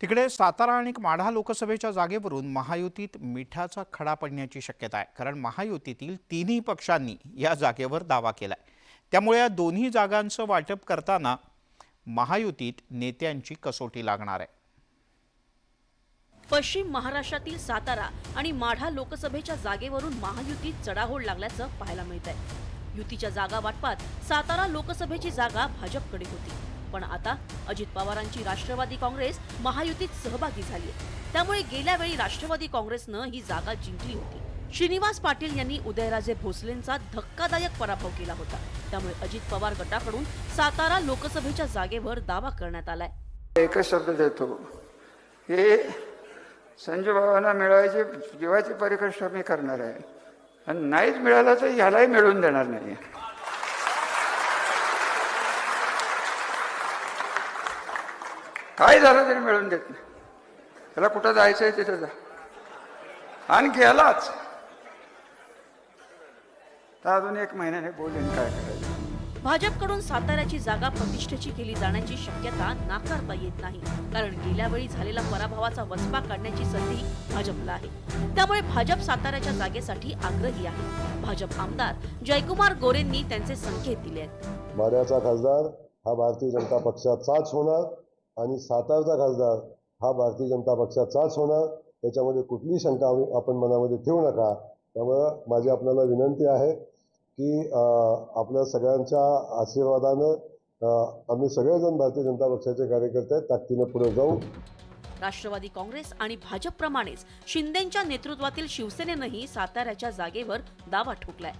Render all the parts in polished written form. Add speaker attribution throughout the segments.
Speaker 1: तिकडे सातारा आणि माढा लोकसभेच्या जागेवरून महायुतीत मिठाचा खडा पडण्याची शक्यता आहे, कारण महायुतीतील तिन्ही पक्षांनी या जागेवर दावा केलाय। त्यामुळे या दोन्ही जागांचं वाटप करताना महायुतीत नेत्यांची कसोटी लागणार आहे।
Speaker 2: पश्चिम महाराष्ट्रातील सातारा आणि माढा लोकसभेच्या जागेवरून महायुतीत चढाओढ लागल्याचं पाहायला मिळतंय। युतीच्या जागा वाटपात सातारा लोकसभेची जागा भाजपकडे होती, पण आता अजित पवारांची राष्ट्रवादी काँग्रेस महायुतीत सहभागी झाली आहे। त्यामुळे गेल्या वेळी राष्ट्रवादी काँग्रेसनं ही जागा जिंकली होती। श्रीनिवास पाटील यांनी उदयराजे भोसलेंचा धक्कादायक पराभव केला होता। त्यामुळे अजित पवार गटाकडून सातारा लोकसभेच्या जागेवर दावा करण्यात आलाय।
Speaker 3: एकच शब्द देतो, हे संजय बाबांना मिळवायची जीवाची परिकष्टा मी करणार आहे, आणि नाहीच मिळालं तर ह्यालाही मिळवून देणार नाही। काय झालं तरी मिळवून देत नाही। त्याला कुठं जायचंय तिथं जा, आणि गेलाच तर अजून 1 महिन्याने बोलेन काय करायचं।
Speaker 2: भाजपकडून साताऱ्याची जागा प्रतिष्ठेची केली जाण्याची शक्यता नाकारता येत नाही, कारण गेल्या वेळी झालेला पराभवाचा वचपा काढण्याची संधी भाजपला आहे। त्यामुळे भाजप साताऱ्याच्या जागेसाठी आग्रही आहे। भाजप आमदार जयकुमार गोरेंनी त्यांचे संकेत दिले आहेत।
Speaker 4: माढ्याचा खासदार हा भारतीय जनता पक्षाचाच होणार आणि सातारचा खासदार हा भारतीय जनता पक्षाचाच होणार, त्याच्यामध्ये कुठलीही शंका आपण मनामध्ये ठेवू नका। त्यामुळे माझी आपल्याला विनंती आहे की आपल्या सगळ्यांच्या आशीर्वादानं आम्ही सगळेजण भारतीय जनता पक्षाचे कार्यकर्ते ताकदीने पुढे जाऊ।
Speaker 2: राष्ट्रवादी काँग्रेस आणि भाजपप्रमाणेच शिंदेंच्या नेतृत्वातील शिवसेनेनंही साताऱ्याच्या जागेवर दावा ठोकलाय।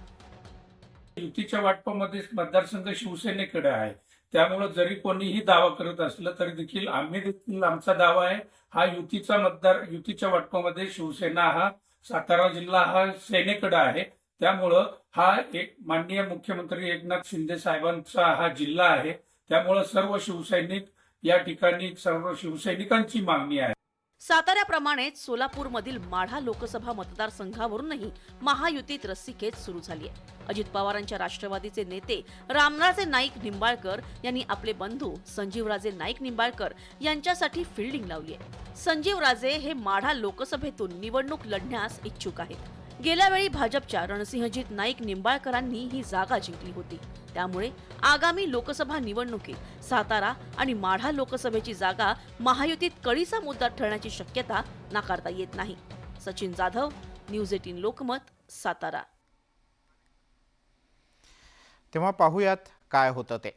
Speaker 5: युतीच्या वाटपामध्ये मतदारसंघ शिवसेनेकडे आहे, त्यामुळे जरी कोणीही दावा करत असलं तरी देखील आम्ही देखील आमचा दावा आहे हा युतीच्या वाटपामध्ये शिवसेना हा सातारा जिल्हा हा सेनेकडे आहे। त्यामुळं हा एक माननीय मुख्यमंत्री एकनाथ शिंदे साहेबांचा हा जिल्हा आहे। त्यामुळे सर्व शिवसैनिक या ठिकाणी सर्व शिवसैनिकांची मागणी आहे।
Speaker 2: साताऱ्याप्रमाणेच सोलापूरमधील माढा लोकसभा मतदारसंघावरूनही महायुतीत रस्सीखेच सुरू झाली आहे। अजित पवारांच्या राष्ट्रवादीचे नेते रामराजे नाईक निंबाळकर यांनी आपले बंधू संजीवराजे नाईक निंबाळकर यांच्यासाठी फिल्डिंग लावली आहे। संजीवराजे हे माढा लोकसभेतून निवडणूक लढण्यास इच्छुक आहेत। गेल्या वेळी भाजपच्या रणसिंहजीत नाईक निंबाळकरांनी ही जागा जिंकली होती। त्यामुळे आगामी लोकसभा निवडणुकीत सातारा आणि माढा लोकसभेची जागा महायुतीत कळीचा मुद्दा ठरण्याची शक्यता नाकारता येत नाही। सचिन जाधव, न्यूज 18 लोकमत, सातारा।
Speaker 1: तेव्हा पाहूयात काय होतं ते।